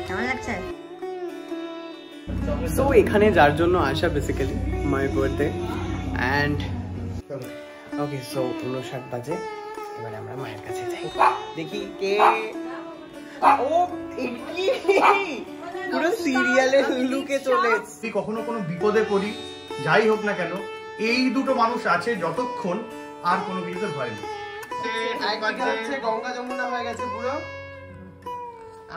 কেমন লাগছে? সো এখানে যার জন্য আসা basically my birthday and okay so ৫৯ বাজে। এবারে আমরা মায়ের কাছে যাই, দেখি কে। ও পুরো সিরিয়ালের লুকে চলে এসেছি। কখনো কোনো বিপদে পড়ি, যাই হোক না কেন, এই দুটো মানুষ আছে যতক্ষণ, আর কোনো কিছুতে ভয় নেই। গঙ্গা যমুনা হয়ে গেছে পুরো।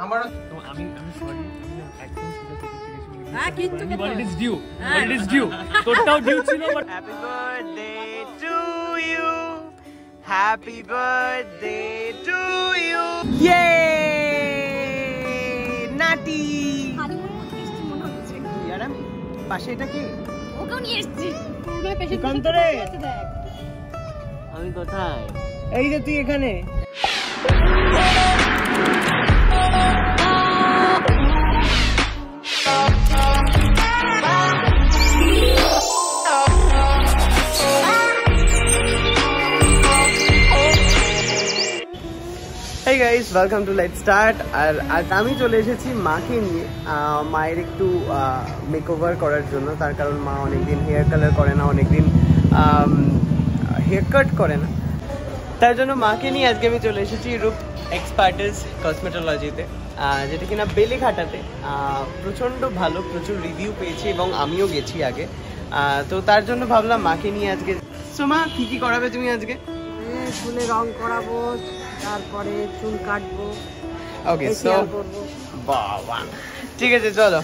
আমারও আমি সরি, আমি একদম সোজা থেকে কিন্তু but it is due, but it is due, তোরটাও ডিউ ছিল। But happy birthday to you, happy birthday to you. ইয়ে নাটি ইয়ার আমি পাশে এটা কি ওকেও নিয়ে এসেছি। কান্তরে দেখ আমি কোথায়? এই যে তুই এখানে। Hey guys, welcome to Let's Start। আর আজ আমি চলে এসেছি মাকে নিয়ে মায়ের একটু মেকওভার করার জন্য। তার কারণ মা অনেকদিন হেয়ার কালার করে না, অনেকদিন হেয়ার কাট করে না, তার জন্য মাকে নিয়ে আজকে আমি চলে এসেছি রূপ এক্সপার্টিস কসমেটোলজিতে, যেটা কিনা বেলেঘাটাতে। প্রচণ্ড ভালো, প্রচুর রিভিউ পেয়েছি এবং আমিও গেছি আগে। তো তার জন্য ভাবলাম মাকে নিয়ে আজকে। সো মা, কী কী করাবে তুমি আজকে? চুলে রং করাবো, তারপরে চুল কাটবো, ওকে সো বাবা, ঠিক আছে চলো।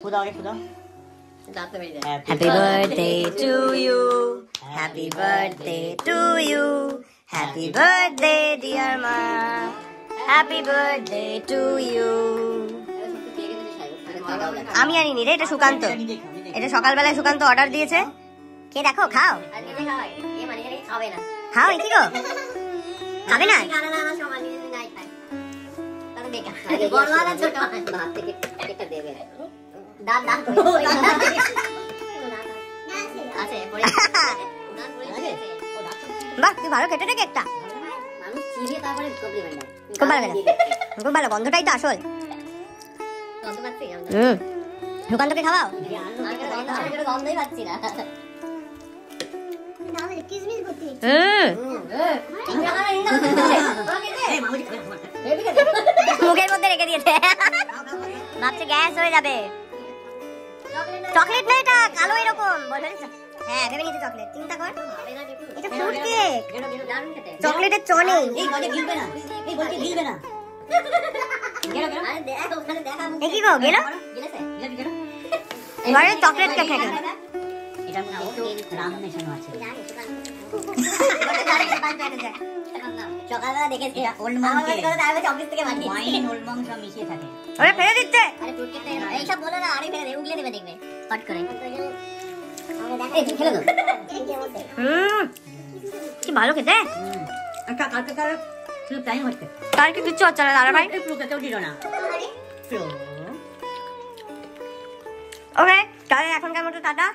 Happy birthday to you. Happy birthday to you. Happy birthday dear ma. Happy birthday to you. আমি আনিনি রে, এটা সুকান্ত। এটা সকালবেলায় সুকান্ত অর্ডার দিয়েছে। কে দেখো খাও। খাও কি গো? খাবে না? বাহ, তুই ভালো কেটে রেখে একটা। খুব ভালো লাগে, খুব ভালো, গন্ধটাই তো আসল। সুকান্তকে খাওয়াও। গন্ধই পাচ্ছি না। মুখের মধ্যে রেখে দিয়েছে, ভাবছে গ্যাস হয়ে যাবে। চকলেট না এটা, কালো এরকম। হ্যাঁ ভেবে নিয়েছে চকলেট। চিন্তা কর, এটা ফ্রুট কেক, চকলেটের চ নেই। কি গো গেল? এবারে চকলেট কেক খেয়ে সকালবেলা দেখেছি ওরা ফেলে দিচ্ছে। এইসব বলে না, আরে ফেলে উগলে দেবে, দেখবে হট করে। কি ভালো খেতে। কালকে কিচ্ছু হচ্ছে না দাদা ভাই। ওকে তাহলে এখনকার মতো টাটা।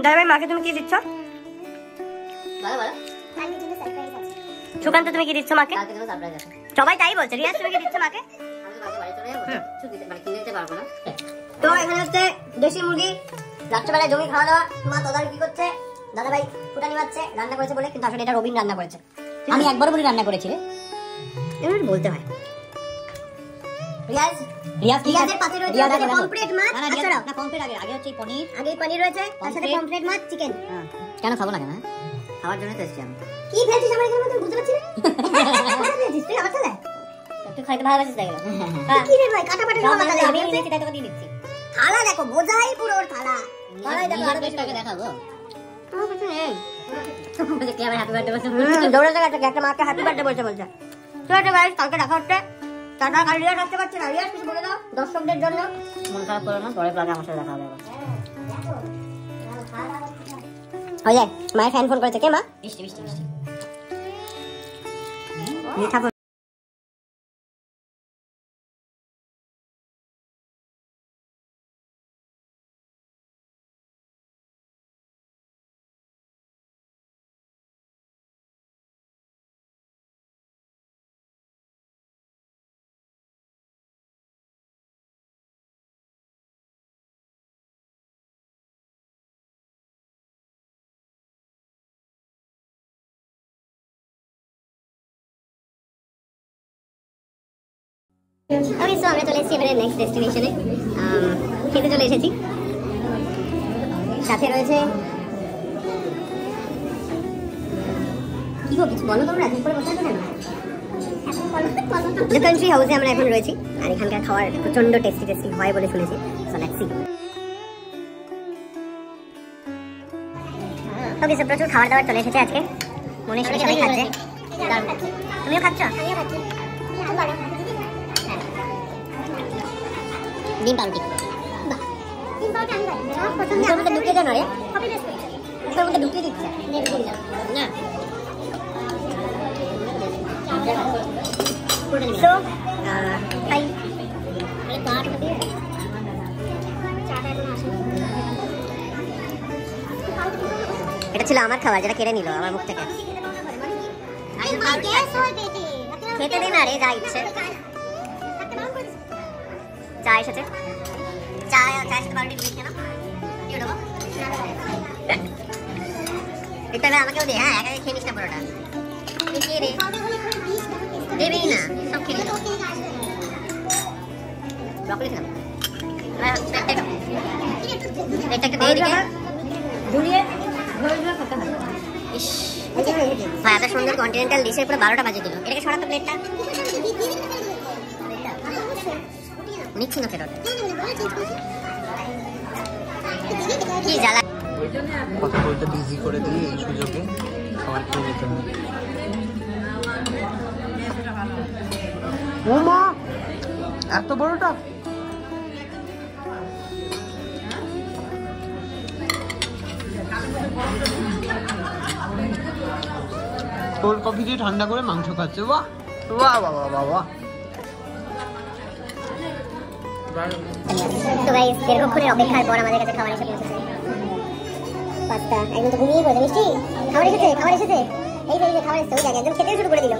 দাদা ভাই মাকে তুমি কি দিচ্ছ? সুকান্ত তুমি কি দিচ্ছ মাকে? সবাই তাই বলছে। রিয়াজ তুমি কি দিচ্ছ মাকে? তো এখানে হচ্ছে দেশি মুরগি, রাত্রেবেলায় জমি খাওয়া দাওয়া। মা তদারকি করছে, দাদা ভাই ফুটানি মারছে, রান্না করেছে বলে, কিন্তু আসলে এটা রবিন রান্না করেছে। আমি একবারও বলি রান্না করেছি রে, বলতে হয়। রিয়াজের পাতে রয়েছে পমফ্রেট মাছ। আচ্ছা না পমফ্রেট আগে হচ্ছে পনির, আগে পনির রয়েছে, তার সাথে পমফ্রেট মাছ, চিকেন। কেন খাবো না? কেন খাওয়ার জন্য তো এসেছি আমি। কি ফেলছিস আমার এখানে? তুই বুঝতে পারছিস না? তুই আমার ছেলে, তুই খাইতে ভালোবাসিস তাই গেল। কি রে ভাই, কাটা পাটা সব মাথা আমি নিয়েছি, তাই তোকে দিয়ে দিচ্ছি। থালা দেখো, বোঝাই পুরো ওর থালা। থালাই দেখো, আরো বেশটাকে দেখাবো। আমার কিছু নেই। বলে কি আমার হ্যাপি বার্থডে বলছে, দৌড়ে যাচ্ছে একটা মাকে হ্যাপি বার্থডে বলছে। তো এটা গাইস কালকে দেখা হচ্ছে। টাটা। কাল রিয়াজ আসতে পারছে না। রিয়াজ কিছু বলে দাও দর্শকদের জন্য। মন খারাপ করো না, পরে প্লাগে আমার সাথে দেখা হবে। হয়ে যায়। মায়ের ফ্যান ফোন করেছে। কে মা? বৃষ্টি বৃষ্টি বৃষ্টি। ওকে সো আমরা চলে এসেছি এবারে নেক্সট ডেস্টিনেশনে। খেতে চলে এসেছি। সাথে রয়েছে কি গো, কিছু বলো তোমরা, ঠিক করে বসে আছো কেন? দ্য কান্ট্রি হাউসে আমরা এখন রয়েছি, আর এখানকার খাবার প্রচন্ড টেস্টি টেস্টি হয় বলে শুনেছি। So let's see. Okay so প্রচুর খাবার দাবার চলে এসেছে আজকে। মনে সবাই খাচ্ছে। তুমিও খাচ্ছ? ডিম পাউরুটি। ডিম পাউরুটি ঢুকিয়ে দেন রে, ওর মধ্যে ঢুকিয়ে দিচ্ছে না। সো খাই। এটা ছিল আমার খাবার, যেটা কেড়ে নিল আমার মুখ থেকে। খেতে দিন আরে, যা ইচ্ছে। চা এসেছে, চায়ের সাথে পাউরুটি দিচ্ছি না। এটা আমাকেও দে। হ্যাঁ একা খেয়ে নিস না পুরোটা। কে রে দেবেই না, সব খেয়ে নিল। ব্রকলি খেলাম, একটা দিয়ে দিকে ঝুলিয়ে ইস ভাই, এত সুন্দর কন্টিনেন্টাল ডিশের পুরো 12টা বাজে দিল। এটাকে সরাতো প্লেটটা। নিচ্ছি না ফেরত কি জ্বালা কথা বলতে বিজি করে দিয়ে এই সুযোগে খাবার খেয়ে নিতে হবে। ও মা এত বড়টা কোল্ড কফি দিয়ে ঠান্ডা করে মাংস খাচ্ছে। বাহ বাহ বাহ বাহ বাহ। তো গাইস দীর্ঘক্ষণের অপেক্ষার পর আমাদের কাছে খাবার এসে পৌঁছেছে। পাস্তা একদম তো ঘুমিয়ে পড়ে মিষ্টি খাবার এসেছে এই যে খাবার এসেছে ওই জায়গায় একদম খেতে শুরু করে দিল।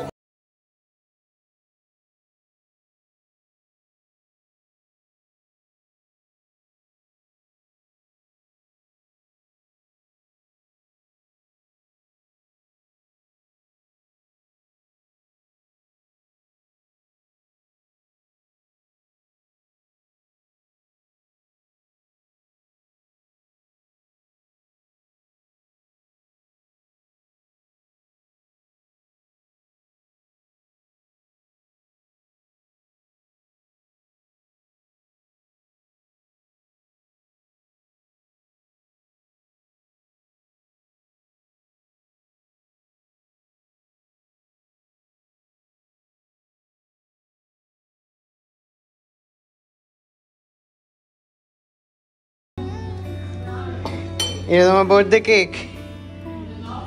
এটা তোমার বার্থডে কেক,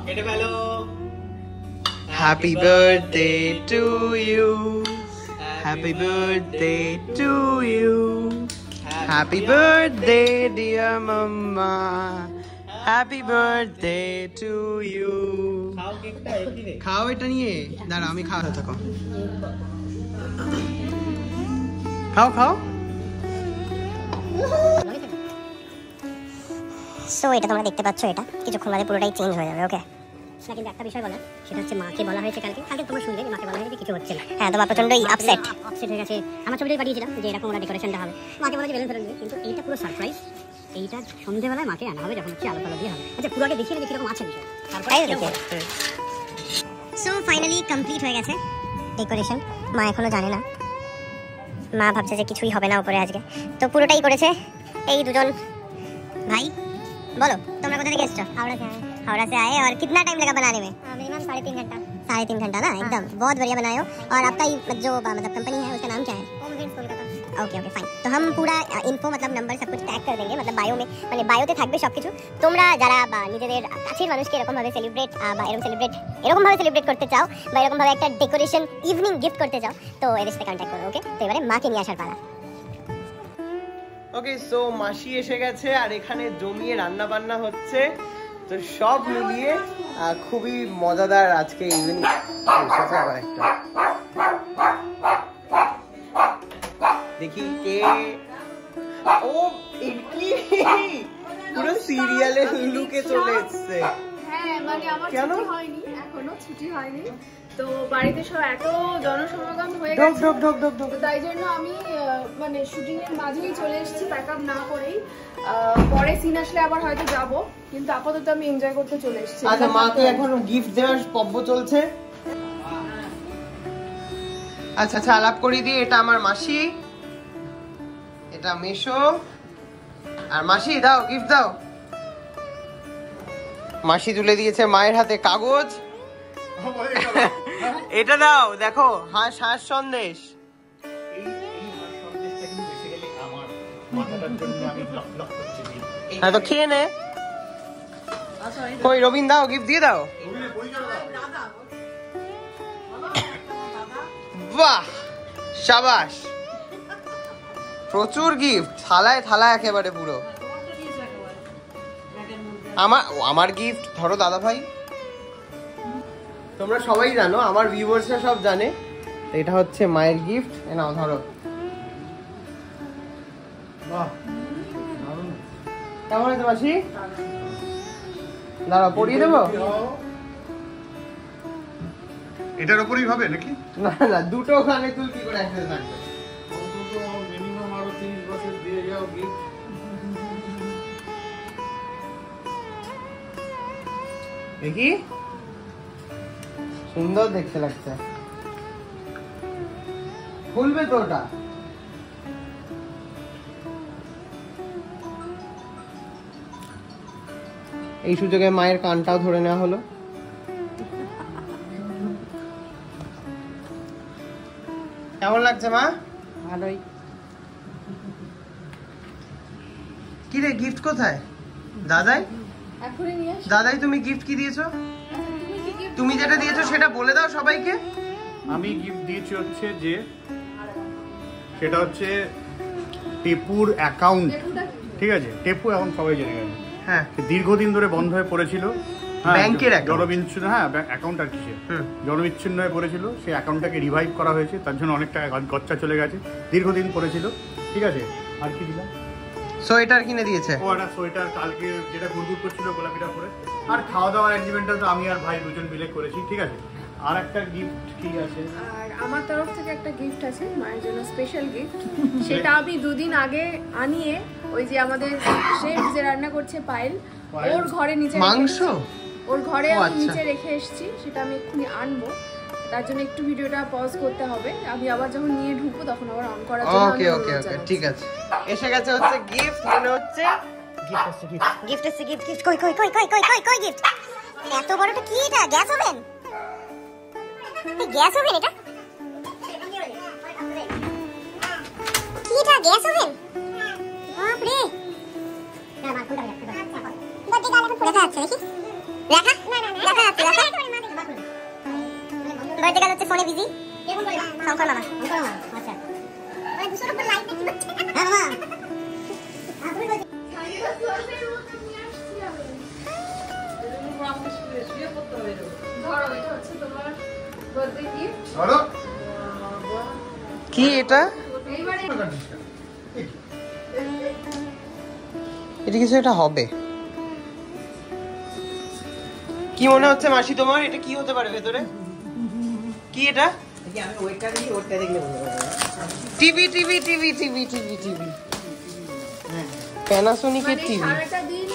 কেটে ফেলো। Happy birthday to you, happy birthday to you, happy birthday dear mamma, happy birthday to you. খাও এটা নিয়ে, দাঁড়া আমি খাওয়া থাকো। খাও খাও। সো এটা তোমরা দেখতে পাচ্ছ, এটা কিছুক্ষণ বাদে পুরোটাই চেঞ্জ হয়ে যাবে। ওকে না, কিন্তু একটা বিষয় বলা, সেটা হচ্ছে মাকে বলা হয়েছে কালকে তোমরা শুনলে মাকে বলা হয়েছে কিছু হচ্ছে না। হ্যাঁ, তোমার প্রচন্ডই আপসেট হয়ে গেছে। আমার ছবিটাই পাঠিয়েছিলাম যে এরকম ওরা ডেকোরেশনটা হবে, মাকে বলা বেলুন ফেলুন, কিন্তু এইটা পুরো সারপ্রাইজ। এইটা সন্ধ্যেবেলায় মাকে আনা হবে যখন হচ্ছে আলো ফালো দিয়ে হবে। আচ্ছা পুরো আগে দেখিয়ে নেবে কিরকম আছে বিষয়, তারপরে সো ফাইনালি কমপ্লিট হয়ে গেছে ডেকোরেশন। মা এখনো জানে না, মা ভাবছে যে কিছুই হবে না উপরে আজকে। তো পুরোটাই করেছে এই দুজন ভাই। बोलो तुम लोग किधर गेस्ट हो? हावड़ा से आए। और कितना टाइम लगा बनाने में? मिनिमम 3.5 घंटा। 3.5 घंटा ना, एकदम बहुत बढ़िया बनाए हो। और आपका जो मतलब कंपनी है उसका नाम क्या है? Okay okay fine. तो हम पूरा इनफो मतलब नंबर सब कुछ टैग कर देंगे, मतलब बायो में, মানে বায়োতে থাকবে সবকিছু। তোমরা যারা নিজেদের কাছের মানুষকে এরকম ভাবে সেলিব্রেট বা এরকম ভাবে সেলিব্রেট করতে চাও বা এরকম ভাবে একটা ডেকোরেশন ইভিনিং গিফট করতে চাও, তো এদের সাথে কন্টাক্ট করো। ওকে, তো এবারে মাকে নিয়ে আসার পালা। ওকে, সো মাসি এসে গেছে আর এখানে জমিয়ে রান্না বান্না হচ্ছে। তো সব মিলিয়ে খুবই মজাদার আজকে ইভিনিং। আবার একটা দেখি কে, ও পুরো সিরিয়ালে লুকে চলে এসছে। হ্যাঁ মানে আমার ছুটি হয়নি, এখনো ছুটি হয়নি, তো বাড়িতে সব এত জনসমাগম হয়ে গেছে, তাই জন্য আমি মানে শুটিং এর মাঝেই চলে এসেছি প্যাকআপ না করেই। পরে সিন আসলে আবার হয়তো যাব, কিন্তু আপাতত আমি এনজয় করতে চলে এসেছি। আচ্ছা, মাকে এখন গিফট দেওয়ার পর্ব চলছে। আচ্ছা আচ্ছা, আলাপ করিয়ে দিই। এটা আমার মাসি, এটা মেশো। আর মাসি দাও, গিফট দাও। মাসি তুলে দিয়েছে মায়ের হাতে কাগজ। এটা দাও, দেখো হাঁস সন্দেশ। হ্যাঁ, তো খেয়ে নে। কই রবিন, দাও গিফট দিয়ে দাও। বাহ, শাবাশ, প্রচুর গিফট, থালায় থালায় একেবারে পুরো। আমার গিফট ধরো দাদা ভাই। তোমরা সবাই জানো, আমার ভিউয়ার্সরা সব জানে, এটা হচ্ছে মায়ের গিফট। নাও ধরো। কেমন হয়েছে মাসি? দাঁড়াও পরিয়ে দেবো। এটার উপরেই হবে নাকি? না না, দুটো ওখানে তুই কি করে একসাথে থাকবে? মিনিমাম আরো 30 বছর দিয়ে যাও গিফট। দেখি, সুন্দর দেখতে লাগছে। খুলবে তো ওটা? এই সুযোগে মায়ের কানটাও ধরে নেওয়া হলো। কেমন লাগছে মা? ভালোই। কি রে, গিফট কোথায়? দাদাই এখনই নিয়ে আসি। দাদাই তুমি গিফট কি দিয়েছো? তুমি যেটা দিয়েছো সেটা বলে দাও সবাইকে। আমি গিফট দিয়েছি হচ্ছে যে সেটা হচ্ছে টেপুর অ্যাকাউন্ট, ঠিক আছে? টেপু এখন সবাই জেনে গেছে। হ্যাঁ, দীর্ঘদিন ধরে বন্ধ হয়ে পড়েছিল ব্যাংকের জনবিচ্ছিন্ন, হ্যাঁ অ্যাকাউন্ট আর কিসে জনবিচ্ছিন্ন হয়ে পড়েছিল, সেই অ্যাকাউন্টটাকে রিভাইভ করা হয়েছে। তার জন্য অনেক টাকা খরচা চলে গেছে, দীর্ঘদিন পড়েছিল, ঠিক আছে? আর কি দিলাম? সোয়েটার কিনে দিয়েছে। ও একটা সোয়েটার কালকে যেটা গুড়গুড় করছিল গোলাপিটা পরে। আর খাওয়া দাওয়ার অ্যারেঞ্জমেন্টটা তো আমি আর ভাই দুজন মিলে করেছি, ঠিক আছে? আর একটা গিফট কি আছে? আর আমার তরফ থেকে একটা গিফট আছে মায়ের জন্য, স্পেশাল গিফট। সেটা আমি দুদিন আগে আনিয়ে ওই যে আমাদের শেফ যে রান্না করছে পায়েল, ওর ঘরে নিচে মাংস ওর ঘরে আমি নিচে রেখে এসেছি, সেটা আমি এক্ষুনি আনবো। তার জন্য একটু ভিডিওটা পজ করতে হবে, আমি আবার যখন নিয়ে ঢুকবো তখন আবার অন করার জন্য। ওকে ওকে ওকে, ঠিক আছে। এসে গেছে হচ্ছে গিফট, মনে হচ্ছে গিফট আছে। গিফট এসে গিফট গিফট কই কই কই কই কই কই কই গিফট? এত বড়টা কি? এটা গ্যাস ওভেন? গ্যাস ওভেন এটা? কি এটা গ্যাস ওভেন? বাপ রে! না না কোনটা রাখতে পারছি? বডি গালে পুরো যাচ্ছে দেখি। রাখা? না না না রাখা আছে, রাখা। বডি গালে হচ্ছে ফোনে বিজি। কেমন করে? শঙ্কর মামা। শঙ্কর মামা। আচ্ছা। ওই দুশোর উপর লাইট দেখতে পাচ্ছেন? হ্যাঁ মামা। আপনি বলছেন কি এটা? এটা কিছু একটা হবে। কি মনে হচ্ছে মাসি তোমার? এটা কি হতে পারে ভেতরে? কি এটা? TV TV TV TV TV TV প্যানাসোনিকের টিভি। সারাটা দিন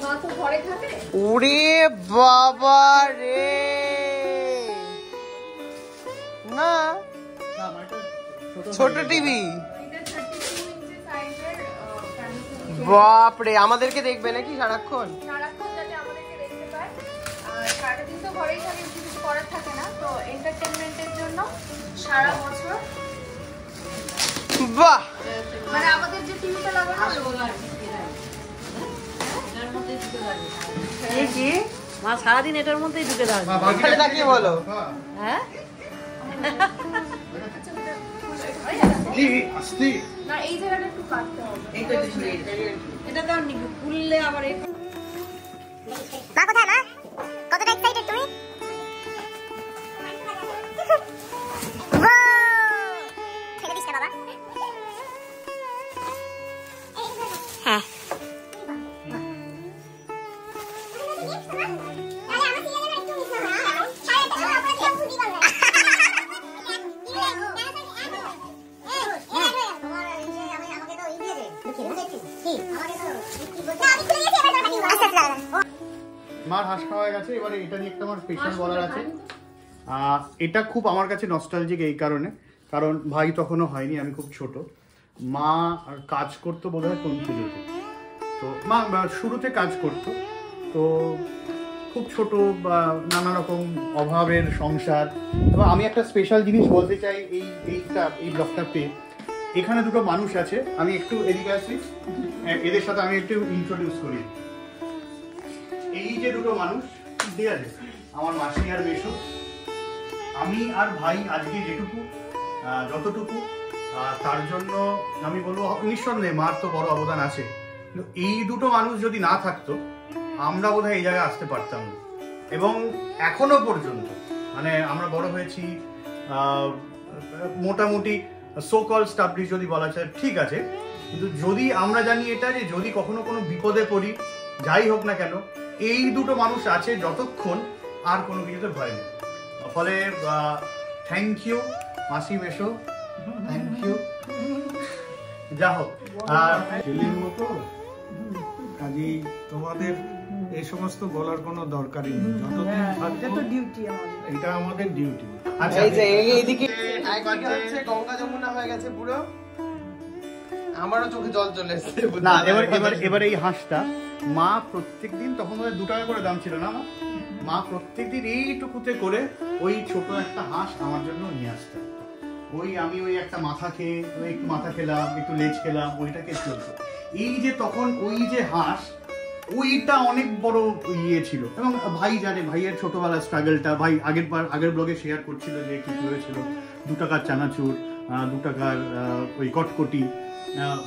মা তো ঘরে থাকে। ওরে বাবা রে! না ছোট টিভি। বাপ রে, আমাদেরকে দেখবে নাকি সারাক্ষণ? সারাক্ষণ যাতে আমাদেরকে দেখতে পায়। আর সারাটা দিন তো ঘরেই থাকে, কিছু করার থাকে না, তো এন্টারটেইনমেন্টের জন্য সারা বছর বাহ! মানে আমাদের যে টিভিটা লাগানো কি মা সারাদিন এটার মধ্যেই ঢুকে থাকবে। ওখানে তাকিয়ে বলো। হ্যাঁ না, এই জায়গাটা একটু কাটতে হবে। এটা তো খুললে আবার মা কোথায় মা? কতটা এক্সাইটেড তুমি? ছেড়ে দিস না বাবা। হ্যাঁ মার হাঁস খাওয়া গেছে, এবারে এটা নিয়ে একটা আমার স্পেশাল বলার আছে। এটা খুব আমার কাছে নস্টালজিক এই কারণে, কারণ ভাই তখনও হয়নি, আমি খুব ছোট। মা কাজ করতো বোধহয় কোন পুজোতে, তো মা শুরুতে কাজ করতো, তো খুব ছোট বা নানা রকম অভাবের সংসার। এবং আমি একটা স্পেশাল জিনিস বলতে চাই এই ব্লগটা পেয়ে। এখানে দুটো মানুষ আছে, আমি একটু এদিকে আসি, এদের সাথে আমি একটু ইন্ট্রোডিউস করি। এই যে দুটো মানুষ, ঠিক আছে, আমার মাসি আর মেসো। আমি আর ভাই আজকে যেটুকু যতটুকু, তার জন্য আমি বলবো নিঃসন্দেহে মার তো বড় অবদান আছে, কিন্তু এই দুটো মানুষ যদি না থাকতো আমরা বোধহয় এই জায়গায় আসতে পারতাম না। এবং এখনো পর্যন্ত মানে আমরা বড় হয়েছি, মোটামুটি সো কল স্টাবলিশ যদি বলা যায়, ঠিক আছে, কিন্তু যদি আমরা জানি এটা যে যদি কখনো কোনো বিপদে পড়ি, যাই হোক না কেন, এই দুটো মানুষ আছে যতক্ষণ আর কোনো কিছুতে ভয় নেই। ফলে থ্যাংক ইউ মাসি মেশো, থ্যাংক ইউ। যা হোক, ছেলের মতো কাজেই তোমাদের এই সমস্ত বলার কোনো দরকারই নেই। যতদিন থাকবে ডিউটি আমাদের, এটা আমাদের ডিউটি। আচ্ছা, এই যে এইদিকে হচ্ছে গঙ্গা যমুনা হয়ে গেছে পুরো। আমারও চোখে জল চলে এসেছে। না এবার এই হাঁসটা মা প্রত্যেকদিন, তখন ওদের 2 টাকা করে দাম ছিল না, মা প্রত্যেকদিন এইটুকুতে করে ওই ছোট একটা হাঁস আমার জন্য নিয়ে আসতো। আমি একটা মাথা খেয়ে, একটু মাথা খেলাম, একটু লেজ খেলাম, ওইটাকে চলতো। এই যে তখন ওই যে হাঁস, ওইটা অনেক বড় ইয়ে ছিল। এবং ভাই জানে ভাইয়ের ছোটবেলার স্ট্রাগলটা, ভাই আগের ব্লগে শেয়ার করছিল যে কি হয়েছিল। 2 টাকার চানাচুর, 2 টাকার ওই কটকটি,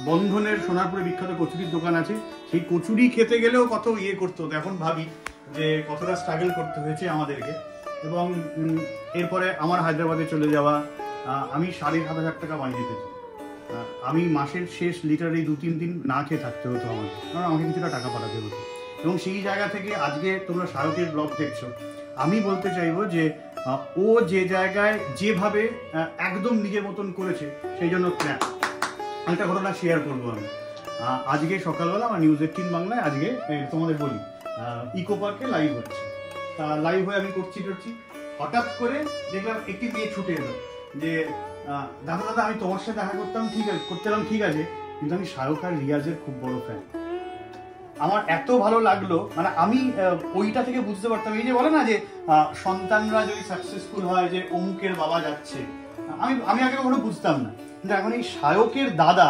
বন্ধনের সোনারপুরে বিখ্যাত কচুরির দোকান আছে, সেই কচুরি খেতে গেলেও কত ইয়ে করতে হতো। এখন ভাবি যে কতটা স্ট্রাগল করতে হয়েছে আমাদেরকে। এবং এরপরে আমার হায়দ্রাবাদে চলে যাওয়া, আমি 7,500 টাকা বানিয়ে দিতেছি। আমি মাসের শেষ লিটারালি 2-3 দিন না খেয়ে থাকতে হতো আমার, কারণ আমাকে কিছুটা টাকা পাঠাতে হতো। এবং সেই জায়গা থেকে আজকে তোমরা সায়কের ব্লগ দেখছো, আমি বলতে চাইবো যে ও যে জায়গায় যেভাবে একদম নিজের মতন করেছে, সেই জন্য একটা ঘটনা শেয়ার করবো আমি। আজকে সকালবেলা আমার নিউজ 18 বাংলায় আজকে তোমাদের বলি ইকো পার্কে লাইভ হচ্ছে। লাইভ হয়ে আমি করছি, হঠাৎ করে দেখলাম একটি মেয়ে ছুটে এলো যে দাদা আমি তোমার সাথে দেখা করতাম, ঠিক আছে, কিন্তু আমি সায়ক আর রিয়াজের খুব বড় ফ্যান। আমার এত ভালো লাগলো, মানে আমি ওইটা থেকে বুঝতে পারতাম, এই যে বলে না যে সন্তানরা যদি সাকসেসফুল হয় যে অমুকের বাবা যাচ্ছে, আমি আগে কখনো বুঝতাম না, কিন্তু এখন এই সায়কের দাদা,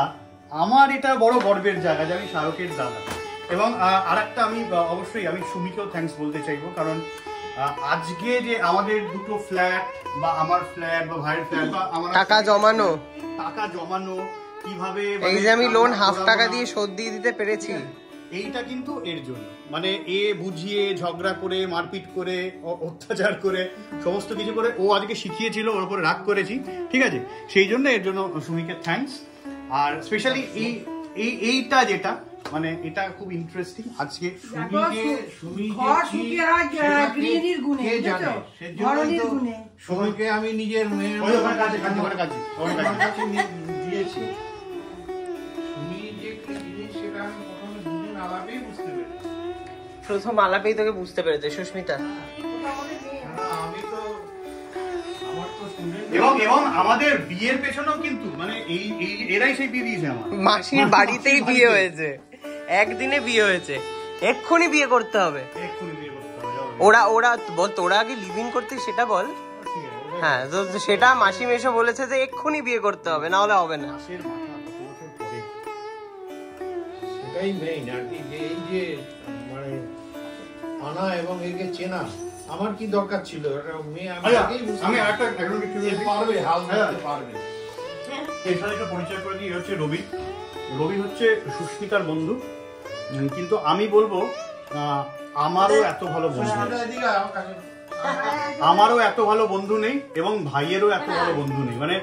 আমার এটা বড় গর্বের জায়গা যে আমি সায়কের দাদা। এবং আর একটা আমি অবশ্যই আমি সুমিকেও থ্যাঙ্কস বলতে চাইবো, কারণ আজকে যে আমাদের দুটো ফ্ল্যাট বা আমার ফ্ল্যাট বা ভাইয়ের ফ্ল্যাট বা আমার টাকা জমানো কিভাবে, এই যে আমি লোন 1/2 টাকা দিয়ে শোধ দিয়ে দিতে পেরেছি, এইটা কিন্তু এর জন্য, মানে এ বুঝিয়ে ঝগড়া করে মারপিট করে অত্যাচার করে সমস্ত কিছু করে ও আজকে শিখিয়েছিল, ওর উপরে রাগ করেছি, ঠিক আছে, সেই জন্য এর জন্য সুমিকে থ্যাঙ্কস। আর স্পেশালি এইটা যেটা মানে এটা খুব ইন্টারেস্টিং। আজকে সুমিকে আমি নিজের মেয়ের দিয়েছি। প্রথম আলাপেই তোকে বুঝতে পেরেছে সুস্মিতা। এবং আমাদের বিয়ের পেছনেও কিন্তু মানে এরাই সেই বিয়ে দিয়েছে, আমার মাসির বাড়িতেই বিয়ে হয়েছে, একদিনে বিয়ে হয়েছে, এক্ষুনি বিয়ে করতে হবে। ওরা বল, তোরা আগে লিভিং করতে সেটা বল। হ্যাঁ, তো সেটা মাসি মেশো বলেছে যে এক্ষুনি বিয়ে করতে হবে, না হলে হবে না। সেটাই মেইন আর কি, যে এই যে মানে আনা এবং একে চেনা, আমার কি দরকার ছিল? আমি একটা পারবে হাল ধরতে পারবে। এর সাথে একটা পরিচয় করে দিই, হচ্ছে রবি। রবি হচ্ছে সুস্মিতার বন্ধু, কিন্তু আমি বলবো আমারও এত ভালো বন্ধু নেই এবং ভাইয়েরও এত ভালো বন্ধু নেই। মানে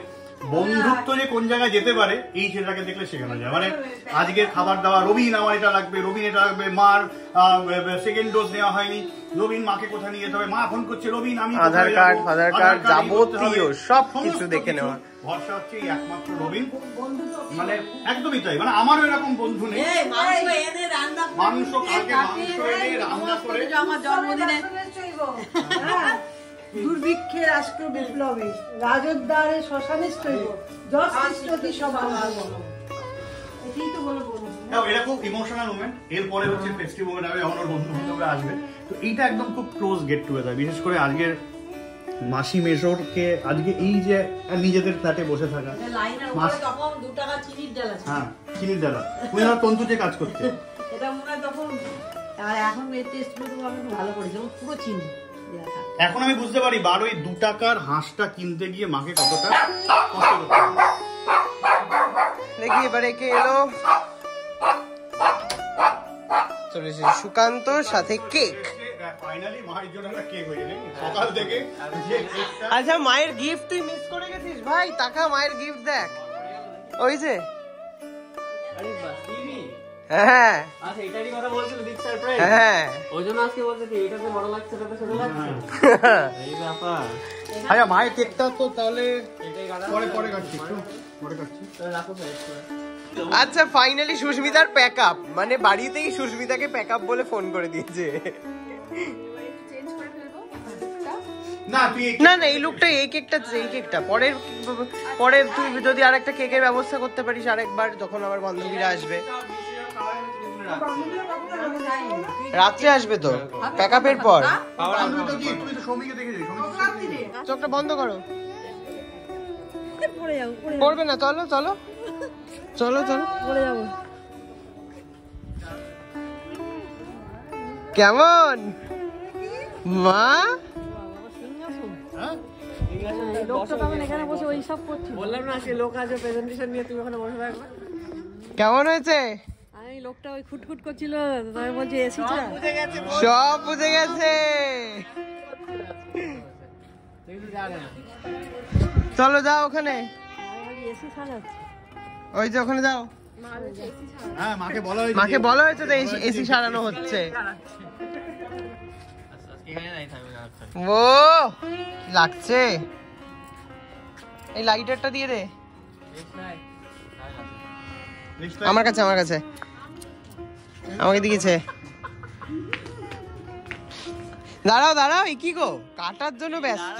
বন্ধুত্ব যে কোন জায়গায় যেতে পারে এই ছেলেটাকে দেখলে শেখানো যায়। মানে আজকের খাবার দাওয়া, রবিন আমার এটা লাগবে, রবিন এটা লাগবে, মার সেকেন্ড ডোজ নেওয়া হয়নি, রবিন মাকে কোথায় নিয়ে যেতে হবে, মা ফোন করছে, রবিন আমি আধার কার্ড যাবতীয় সব কিছু দেখে নেওয়া। ভরসা হচ্ছে একমাত্র রবিন, মানে একদমই তাই। মানে আমারও এরকম বন্ধু নেই। মাংস কালকে মাংস এনে রান্না করে আমার জন্মদিনে দুর্ভিক্ষের রাষ্ট্র বিপ্লবে রাজোদ্ধারে শ্মশানে স্থৈব যষ্টি সভা। এটাই তো বলো এটা খুব ইমোশনাল মোমেন্ট। এরপরে হচ্ছে ফেস্টিভ মোমেন্ট হবে, আমার বন্ধু বান্ধবরা আসবে, তো এইটা একদম খুব ক্লোজ গেট টুগেদার। বিশেষ করে আজকের মাসি মেশোরকে আজকে এই যে নিজেদের ফ্ল্যাটে বসে থাকা, তখন 2 টাকা চিনির ডাল আছে, হ্যাঁ চিনির ডালা, উনি আমার তন্তুতে কাজ করতে, এটা মনে হয় তখন। আর এখন এই টেস্টগুলো আমি ভালো করেছি, পুরো চিনি। এখন আমি বুঝতে পারি বার ওই 2 টাকার হাঁসটা কিনতে গিয়ে মাকে কতটা কষ্ট করতে হবে। দেখি এবারে কে এলো, চলে এসেছে সুকান্তর সাথে কেক। ফাইনালি মায়ের জন্য একটা কেক হয়ে গেছে সকাল থেকে। আচ্ছা, মায়ের গিফট তুই মিস করে গেছিস ভাই, টাকা মায়ের গিফট দেখ, ওই যে হ্যাঁ আচ্ছা এটারই কথা বলছিল, বিগ সারপ্রাইজ। হ্যাঁ, ওইজন্য আজকে বলছে কি এটাতে বড় লাগছে, এটাতে ছোট লাগছে, এই ব্যাপার। আচ্ছা মায়ের কেকটা তো তাহলে পরে কাটছি, পরে কাটছি। আচ্ছা ফাইনালি সুস্মিতার প্যাক আপ, মানে বাড়িতেই সুস্মিতাকে প্যাক আপ বলে ফোন করে দিয়েছে। না না এই লুকটা এই কেকটা পরে তুই যদি আরেকটা কেকের ব্যবস্থা করতে পারিস আরেকবার যখন আবার বান্ধবীরা আসবে। রাত্রে আসবে তো প্যাকআপের পর। চোখটা বন্ধ করো, পড়বে না। চলো চলো চলো চলো পড়ে যাবো। কেমন মা? বললাম না আজকে লোক আছে প্রেজেন্টেশন নিয়ে, তুমি ওখানে বসে থাকবে। কেমন হয়েছে? আমি লোকটা ওই খুটখুট করছিল, তাই বলছি এসি সব বুঝে গেছে। চলো যাও ওখানে, ওই যে ওখানে যাও। মাকে বলা হয়েছে তো এসি সারানো হচ্ছে। ও লাগছে, এই লাইটারটা দিয়ে দে আমার কাছে, আমাকে দিয়েছে। দাঁড়াও দাঁড়াও, এই কি গো কাটার জন্য ব্যস্ত।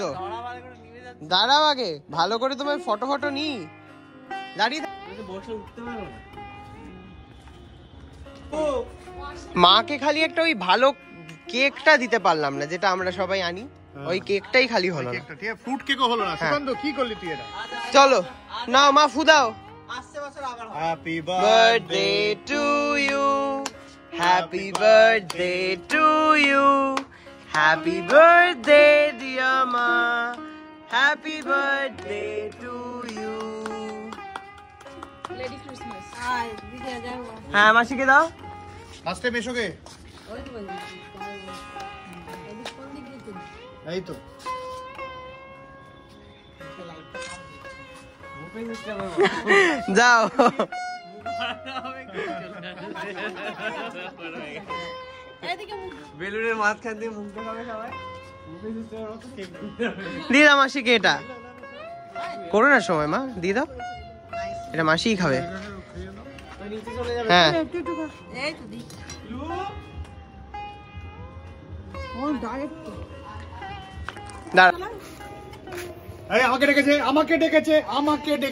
দাঁড়াও আগে ভালো করে তোমার ফটো নি। দাঁড়িয়ে মাকে খালি একটা ওই ভালো কেকটা দিতে পারলাম না, যেটা আমরা সবাই আনি, ওই কেকটাই খালি হলো না। ফ্রুট কেকও হলো না। সুকান্ত কি করলি তুই এটা? চলো নাও মা ফুদাও। Happy birthday to you, happy birthday to you, happy birthday dear ma, happy birthday to you. Lady Christmas. হ্যাঁ মাসিকে দাও। লাস্টে মেশোকে এই তো যাও। বেলুনের মাঝখান দিয়ে মুখ দেখাবে সবাই। দিয়ে দাও মাসিকে, এটা করোনার সময় মা দিয়ে দাও, এটা মাসিই খাবে। হ্যাঁ আমাকে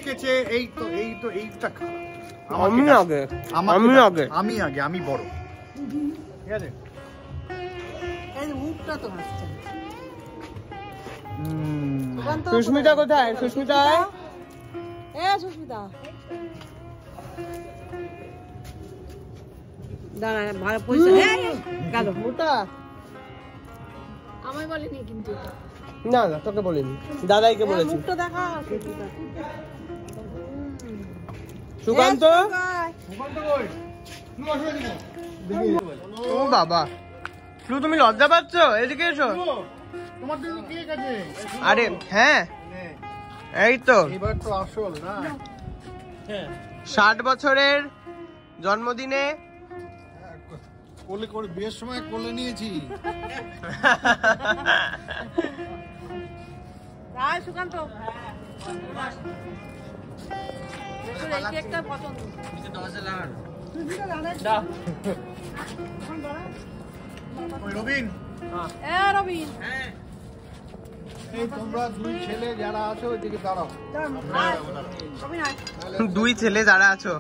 ডেকেছে। এই তো এইটা খা। আমি বড়, ঠিক আছে? সুস্মিতা কোথায়? সুস্মিতা আমায় বলেনি কিন্তু। না না তোকে বলিনি, দাদাইকে বলেছি। সুকান্ত ও বাবা, শুধু তুমি লজ্জা পাচ্ছ? এদিকে এসো। তোমার জন্য কেক আছে। আরে হ্যাঁ এই তো এবার তো আসল না। 60 বছরের জন্মদিনে কোলে করে বিয়ের সময় কোলে নিয়েছি। সুকান্ত রবিন, এই তোমরা দুই ছেলে যারা আছো ওইদিকে দাঁড়াও। দুই ছেলে যারা আছো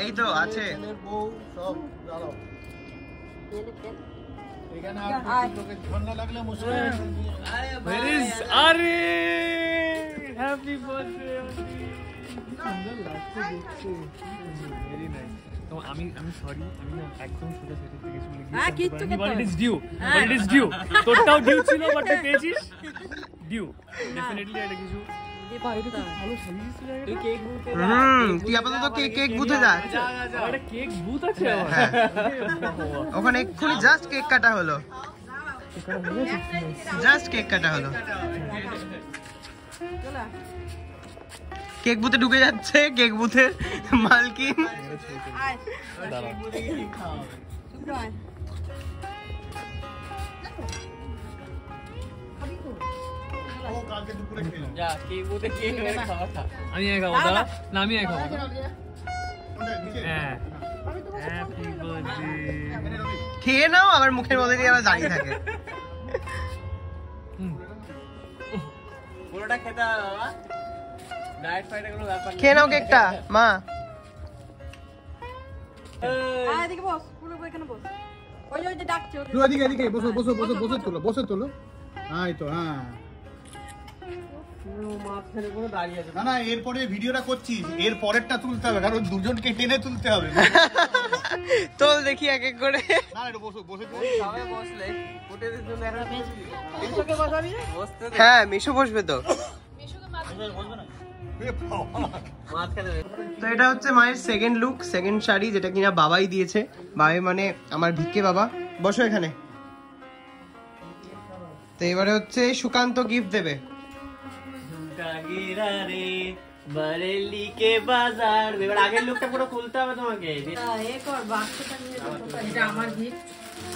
এই তো আছে, বউ সব দাঁড়াও। এখানে আর লোকের ঠান্ডা লাগলে মুশকিল। আরে হ্যাপি বার্থডে। সুন্দর লাগছে দেখতে, ভেরি নাইস। তো আমি সরি, আমি না একদম সোজা সেটা থেকে চলে গিয়েছি। বাট ইট ইজ ডিউ, তোরটাও ডিউ ছিল, বাট তুই পেয়েছিস ডিউ। ডেফিনেটলি এটা কিছু ভালো সাজিয়েছিল। তুই কেক বুথে তুই আপাতত কেক বুথে যা। একটা কেক বুথ আছে ওখানে এক্ষুনি জাস্ট কেক কাটা হলো, জাস্ট কেক কাটা হলো। কেক বুথে ঢুকে যাচ্ছে, কেক বুথের মালকিন। আমি খাবো, দাদা না আমি খাবো। খেয়ে নাও, আবার মুখের মধ্যে দিয়ে আবার দাঁড়িয়ে থাকে। পুরোটা খেতে হবে বাবা, ডায়েট ফাইটে কোনো ব্যাপার নেই। খেয়ে নাও কেকটা মা। এদিকে বস, পুরো এখানে বস। ওই যে ডাকছে তুই এদিকে এদিকে বসো বসো বসো বসে তোলো বসে তোলো। এই তো হ্যাঁ। মাঝখানে পুরো দাঁড়িয়ে আছে। না না এরপরে ভিডিওটা করছিস, এর পরেরটা তুলতে হবে কারণ দুজনকে টেনে তুলতে হবে। তোল দেখি এক এক করে। না একটু বসো বসে সবাই বসলে ফুটেজের জন্য একটা মিশুকে বসাবি না? বসতে দে। হ্যাঁ মিশু বসবে তো। তো এটা হচ্ছে মায়ের সেকেন্ড লুক, সেকেন্ড শাড়ি, যেটা কিনা বাবাই দিয়েছে। বাবাই মানে আমার ভিক্ষে বাবা। বসো এখানে। তো এবারে হচ্ছে সুকান্ত গিফট দেবে। এবার আগের লুকটা পুরো খুলতে হবে তোমাকে। এটা আমার গিফট,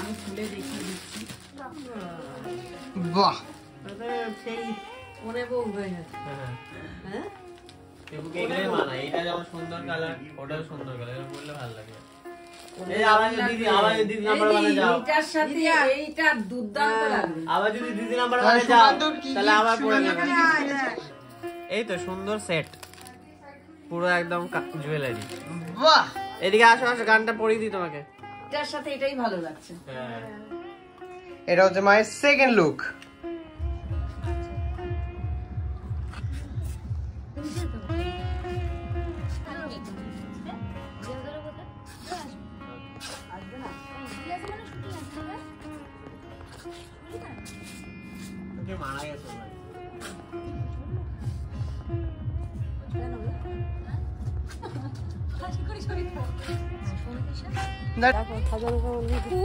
আমি খুলে দেখিয়ে দিচ্ছি। বাহ, সেই মনে বউ হয়ে গেছে। হ্যাঁ এটা যেমন সুন্দর কালার, ওটাও সুন্দর কালার, বললে ভালো লাগে। এইটার সাথে এইটা দুর্দান্ত লাগবে। আবার যদি দিদি নাম্বার ওয়ানে যাও তাহলে আবার পরে নেবে। এই তো সুন্দর সেট, পুরো একদম জুয়েলারি। বাহ, এদিকে আসো আসো, গানটা পরিয়ে দিই তোমাকে। এটার সাথে এটাই ভালো লাগছে। এটা হচ্ছে মায়ের সেকেন্ড লুক। মারা গেছে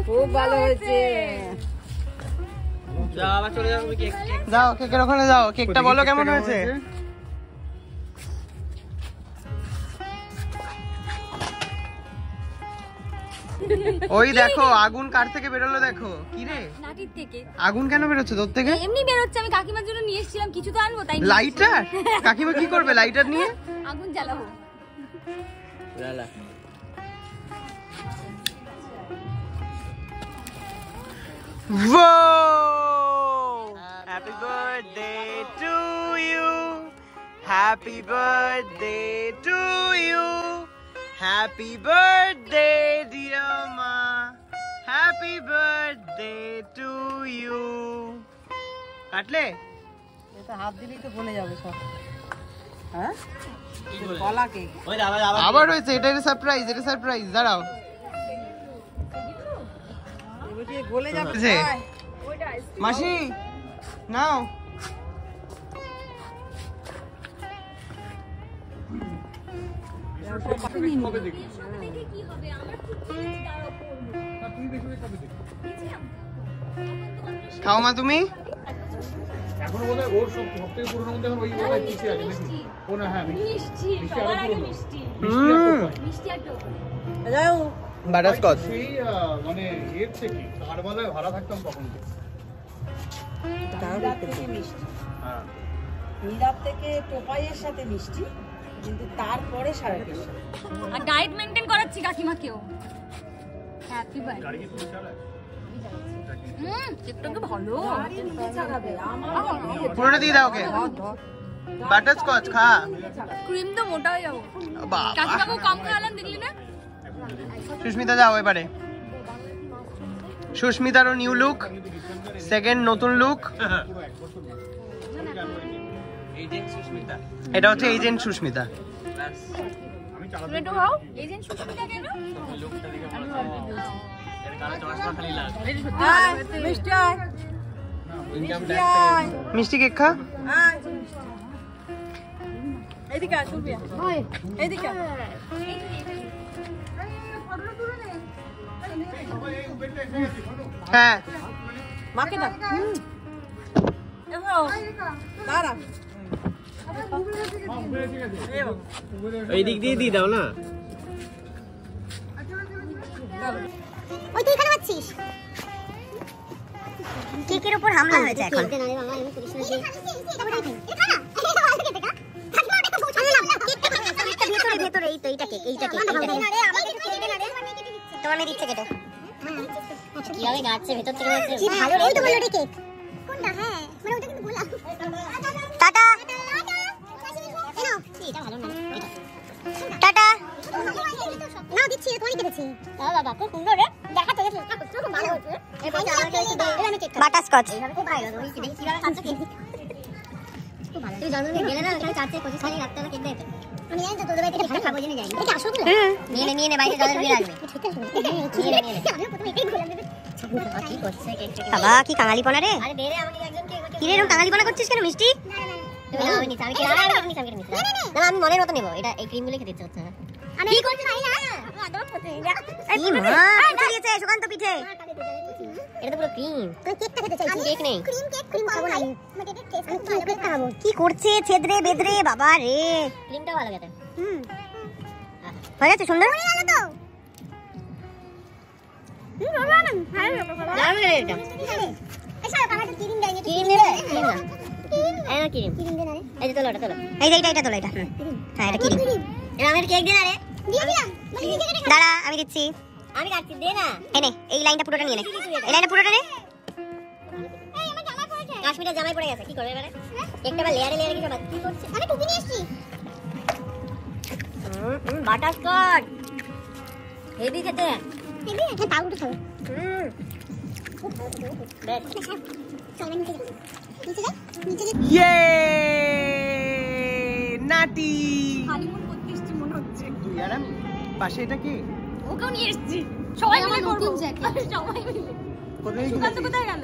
খুব ভালো হয়েছে। যাও আবার চলে যাও, তুমি কেক যাও, কেকের ওখানে যাও, কেকটা বলো কেমন হয়েছে। ওই দেখো আগুন কার থেকে বেরোলো, দেখো কি রে, নাটির থেকে। আগুন কেন বেরোচ্ছে তোর থেকে? এমনি বেরোচ্ছে, আমি কাকিমার জন্য নিয়ে এসেছিলাম, কিছু তো আনবো তাই। লাইটার? কাকিমা কি করবে লাইটার নিয়ে? আগুন জ্বালাবো। জ্বালা। Whoa! Happy birthday to you. Happy birthday to you. Happy birthday dear Ma. Happy birthday to you. কাটলে? এটা হাত দিলেই তো বলে যাবে সব। হ্যাঁ? কলা কেক। ওই আবার হয়েছে, এটা সারপ্রাইজ, এটা সারপ্রাইজ। দাঁড়াও। এবারে গলে যাবে। মাসি নাও। খাও মা তুমি। এখনো বোধহয় ওর সবথেকে পুরোনো মধ্যে ওই ওই পিছিয়ে আছে নাকি? ও না হ্যাঁ মিষ্টি সবার আগে মিষ্টি। মিষ্টি আর টোপ। যাও বাটারস্কচ। সেই মানে এর থেকে কারবালায় ভাড়া থাকতাম তখন। মিরার থেকে মিষ্টি। হ্যাঁ মিরার থেকে টোপাইয়ের সাথে মিষ্টি, কিন্তু তারপরে সারাটের সাথে। আর ডায়েট মেইনটেইন করাচ্ছি কাকিমাকেও। Happy birthday. গাড়ি কি তুমি চালায়? কেকটা তো ভালো। পুরোটা দিয়ে দাও ওকে। বাটারস্কচ খা। ক্রিম তো মোটা হয়ে যাবো। বাবা, কাকিমাকেও কম খাওয়ালাম দেখলি না? সুস্মিতা যাও এবারে। সুস্মিতারও নিউ লুক, সেকেন্ড নতুন লুক। এটা হচ্ছে এজেন্ট সুস্মিতা। তুমি একটু খাও। এজেন্ট সুস্মিতা কেন? মিষ্টি আয়। মিষ্টি কেক খা। এদিকে আসো বিয়া। এদিকে হ্যাঁ মাকে দাও। দাঁড়া। এই দিক দিয়ে দিয়ে দাও না। ওই তুই এখানে আছিস? কেকের উপর হামলা হয়েছে এখন। ভেতরে এই তো এইটা কেক, এইটা কেক, তোমার মেয়ে দিচ্ছে কেটে। কিভাবে গাচ্ছে ভেতর থেকে? কি ভালো রে, এই তো বললো কেক। কোনটা? হ্যাঁ মানে ওটা কিন্তু গোলাপ। টাটা। বাটারস্কচ এইভাবে তো পাইলো তুমি দেখি কিভাবে খাচ্ছ কেক খুব ভালো তুমি জন্মদিনে গেলে না ওখানে 4 থেকে 25 সালে রাখতে কেক দেয় আমি জানি তো তোদের বাড়িতে কেক খাবো জেনে যাই এটা আসল নিয়ে নে বাইরে জলের বিল আসবে আমি প্রথমে এটাই বললাম কি করছে কেকটা বাবা কি কাঙালিপনা রে আরে দে রে আমাকে একজন কেক কি রে এরকম কাঙালিপনা করছিস কেন মিষ্টি না আমি নিছি আমি মনের মতো নেব এটা এই ক্রিম গুলো খেতে ইচ্ছে হচ্ছে না আমি কি করতে চাই না আদর করতে যা এই মা চলিয়েছে সুকান্ত পিঠে এটা তো পুরো ক্রিম কেকটা খেতে চাইছি কেক নেই ক্রিম খাবো না আমাকে এটা টেস্ট করতে ভালো করে খাবো কি করছে ছেদরে বেদরে বাবা রে ক্রিমটা ভালো গেছে হয়ে গেছে সুন্দর হয়ে গেল তো দারুণ এটা এসা কামাতে ক্রিম দেয় ক্রিম নেবে ক্রিম না এনা ক্রিম দে না রে এই যে তোলো এটা তোলো এটা হ্যাঁ এটা ক্রিম এরা আমাকে কেক দে না রে দিয়ে দিলাম দাঁড়া আমি দিচ্ছি আমি কাটছি দে না এনে এই লাইনটা পুরোটা নিয়ে নে এই লাইনটা পুরোটা নে এই আমার জামা পড়েছে কাশ্মীরের জামাই পড়ে গেছে কি করবে এবারে কেকটা বা লেয়ারে কি সব কি করছে আমি টুপি নিয়ে এসেছি বাটারস্কচ হেভি খেতে হেভি এটা পাউডার খাও বেশ চল নিচে ইয়ে নাটি হানিমুন করতে এসেছি মনে হচ্ছে তুই আর আমি পাশে এটা কি ওকেও নিয়ে এসেছি সবাই মিলে করব সবাই মিলে কোথায় সুকান্ত কোথায় গেল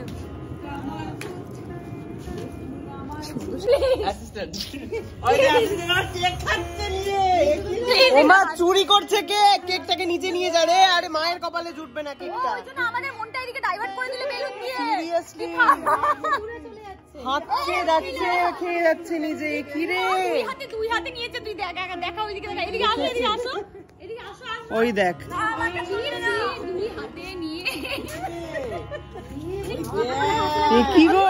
অ্যাসিস্ট্যান্ট কেক খাচ্ছে নিয়ে ও মা চুরি করছে কেকটাকে নিচে নিয়ে যা রে আরে মায়ের কপালে জুটবে না কেকটা ওইজন্য আমাদের মনটা এদিকে ডাইভার্ট করে দিলে বেলুন দিয়ে সিরিয়াসলি হাত খেয়ে যাচ্ছে নিজে কি রে দুই হাতে নিয়েছে তুই দেখা ওইদিকে দেখা এদিকে আসো এদিকে আসো ওই দেখ দুই হাতে নিয়ে কি গো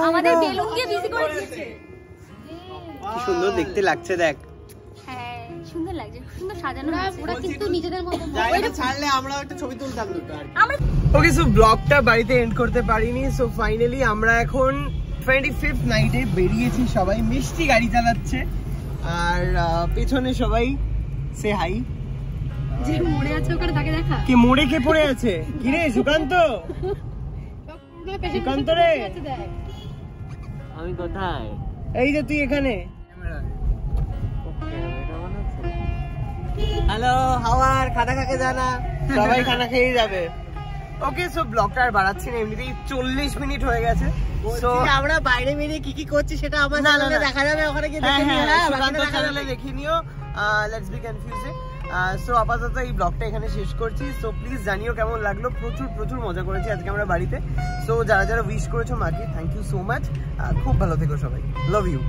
আমাদের বেলুন দিয়ে বিজি করে দিয়েছে কি সুন্দর দেখতে লাগছে দেখ হ্যাঁ সুন্দর লাগছে সুন্দর সাজানো আছে ওরা কিন্তু নিজেদের মতো এটা ছাড়লে আমরা একটা ছবি তুলতাম দুটো আর আমরা ওকে সো ব্লগটা বাড়িতে এন্ড করতে পারিনি সো ফাইনালি আমরা এখন 25th নাইটে বেরিয়েছি সবাই মিষ্টি গাড়ি চালাচ্ছে আর পেছনে সবাই সে হাই যে মোড়ে আছে ওখানে তাকে দেখা কি মোড়ে কে পড়ে আছে কি রে সুকান্ত সুকান্ত রে আমি কোথায় এই যে তুই এখানে হ্যালো হাওয়ার খানা খাকে জানা সবাই খানা খেয়ে যাবে ওকে সো ব্লগটা আর বাড়াচ্ছি না এমনিতেই 40 মিনিট হয়ে গেছে সো আমরা বাইরে বেরিয়ে কি করছি সেটা আমার চ্যানেলে দেখা যাবে ওখানে গিয়ে দেখে নিও হ্যাঁ সুকান্ত চ্যানেলে দেখে নিও লেটস বি কনফিউজড সো আপাতত এই ব্লগটা এখানে শেষ করছি সো প্লিজ জানিও কেমন লাগলো প্রচুর মজা করেছি আজকে আমরা বাড়িতে সো যারা উইশ করেছো মাকে থ্যাংক ইউ সো মাচ খুব ভালো থেকো সবাই লাভ ইউ